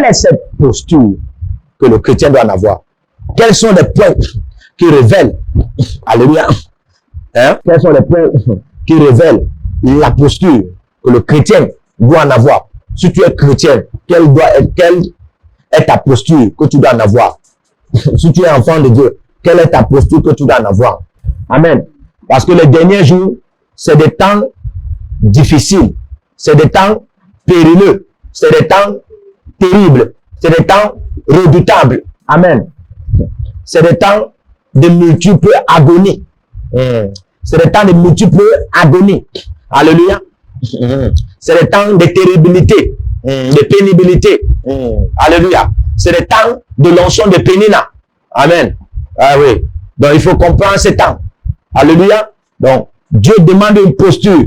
est cette posture que le chrétien doit en avoir? Quels sont les points qui révèlent, alléluia, hein? Quels sont les points qui révèlent la posture que le chrétien doit en avoir? Si tu es chrétien, quelle est ta posture que tu dois en avoir? Si tu es enfant de Dieu, quelle est ta posture que tu dois en avoir? Amen. Parce que les derniers jours, c'est des temps difficiles, c'est des temps périlleux, c'est des temps terribles, c'est des temps redoutables. Amen. C'est des temps de multiples agonies. C'est des temps de multiples agonies. Alléluia. C'est des temps de terribilité, de pénibilité. Alléluia. C'est des temps de l'onction de pénina. Amen. Ah oui. Donc il faut comprendre ces temps. Alléluia. Donc Dieu demande une posture.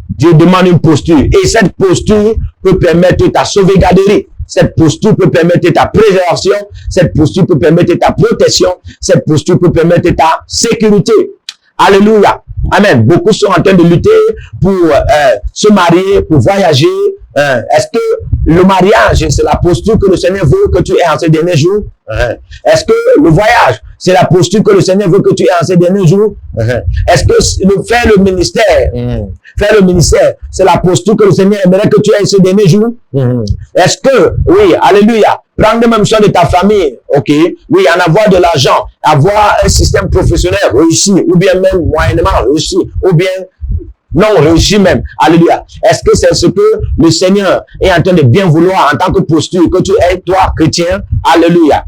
Dieu demande une posture. Et cette posture peut permettre ta sauvegarderie. Cette posture peut permettre ta préservation. Cette posture peut permettre ta protection. Cette posture peut permettre ta sécurité. Alléluia. Amen. Beaucoup sont en train de lutter pour se marier, pour voyager. Est-ce que le mariage, c'est la posture que le Seigneur veut que tu aies en ces derniers jours? Est-ce que le voyage, c'est la posture que le Seigneur veut que tu aies en ces derniers jours? Est-ce que faire le ministère, c'est la posture que le Seigneur aimerait que tu aies en ces derniers jours? Est-ce que, oui, alléluia, prendre même soin de ta famille, ok, oui, en avoir de l'argent, avoir un système professionnel réussi, ou bien même moyennement réussi, ou bien non réussi même, alléluia. Est-ce que c'est ce que le Seigneur est en train de bien vouloir en tant que posture que tu es, toi, chrétien? Alléluia.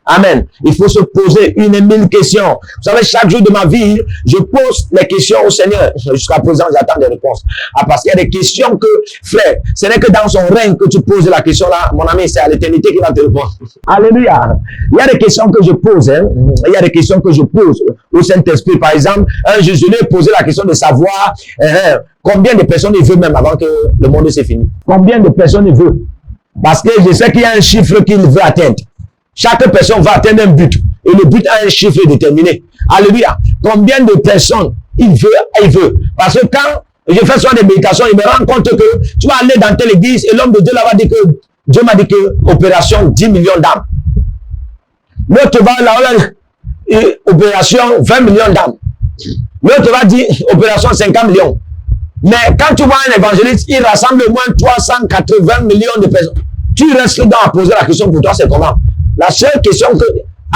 Amen. Il faut se poser 1000 questions. Vous savez, chaque jour de ma vie, je pose les questions au Seigneur. Jusqu'à présent, j'attends des réponses. Parce qu'il y a des questions que, frère, ce n'est que dans son règne que tu poses la question là, mon ami, c'est à l'éternité qu'il va te répondre. Alléluia. Il y a des questions que je pose, hein. Il y a des questions que je pose au Saint-Esprit. Par exemple, je lui ai posé la question de savoir combien de personnes il veut même avant que le monde s'est fini. Combien de personnes il veut? Parce que je sais qu'il y a un chiffre qu'il veut atteindre. Chaque personne va atteindre un but. Et le but a un chiffre déterminé. Alléluia. Combien de personnes il veut. Parce que quand je fais souvent des méditations, il me rend compte que tu vas aller dans telle église et l'homme de Dieu là va dire que Dieu m'a dit que opération 10 millions d'âmes. L'autre va là, opération 20 millions d'âmes. L'autre va dire opération 50 millions. Mais quand tu vois un évangéliste, il rassemble au moins 380 millions de personnes. Tu restes dedans à poser la question pour toi, c'est comment? La seule question que,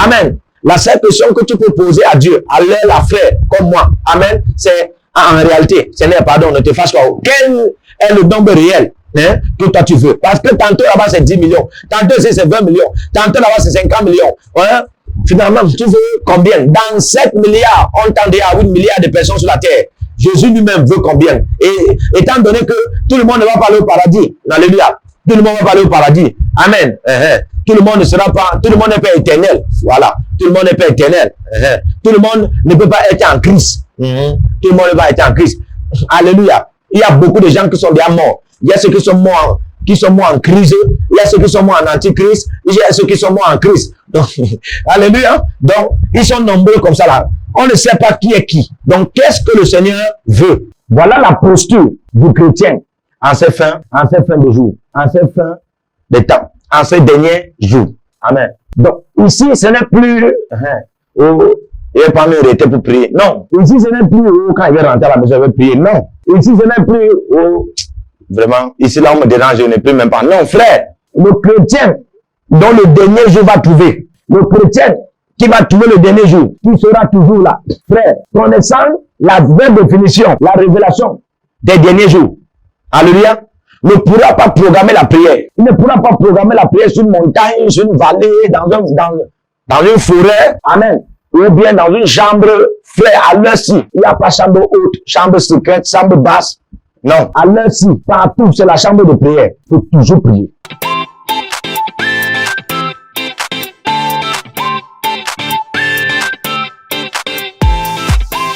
amen, la seule question que tu peux poser à Dieu, à la frère, comme moi, amen, c'est en réalité, Seigneur, pardon, ne te fâche pas. Quel est le nombre réel que toi tu veux? Parce que tantôt là-bas c'est 10 millions, tantôt c'est 20 millions, tantôt là-bas c'est 50 millions. Hein? Finalement, tu veux combien? Dans 7 milliards, on tend à 8 milliards de personnes sur la terre. Jésus lui-même veut combien? Et étant donné que tout le monde ne va pas aller au paradis, alléluia, tout le monde va pas aller au paradis, amen. Tout le monde ne sera pas, tout le monde n'est pas éternel. Voilà. Tout le monde n'est pas éternel. Tout le monde ne peut pas être en Christ. Tout le monde ne va être en Christ. Alléluia. Il y a beaucoup de gens qui sont déjà morts. Il y a ceux qui sont morts en crise. Il y a ceux qui sont morts en antichrist. Il y a ceux qui sont morts en Christ. Donc, alléluia. Donc, ils sont nombreux comme ça là. On ne sait pas qui est qui. Donc, qu'est-ce que le Seigneur veut? Voilà la posture du chrétien en ces fins de jour, en ces fins de temps, en ces derniers jours. Amen. Donc, ici, ce n'est plus, il n'est pas mieux arrêté pour prier. Non. Ici, ce n'est plus, quand il va rentrer à la maison, il va prier. Non. Ici, ce n'est plus, vraiment, ici, là, on me dérange, je ne prie même pas. Non, frère, le chrétien, dont le dernier jour va trouver, le chrétien qui va trouver le dernier jour, qui sera toujours là. Frère, connaissant la vraie définition, la révélation des derniers jours. Alléluia. Ne pourra pas programmer la prière. Il ne pourra pas programmer la prière sur une montagne, sur une vallée, dans une forêt. Amen. Ou bien dans une chambre. Frère, à l'heure-ci, il n'y a pas chambre haute, chambre secrète, chambre basse. Non. À l'heure-ci, partout, c'est la chambre de prière. Il faut toujours prier.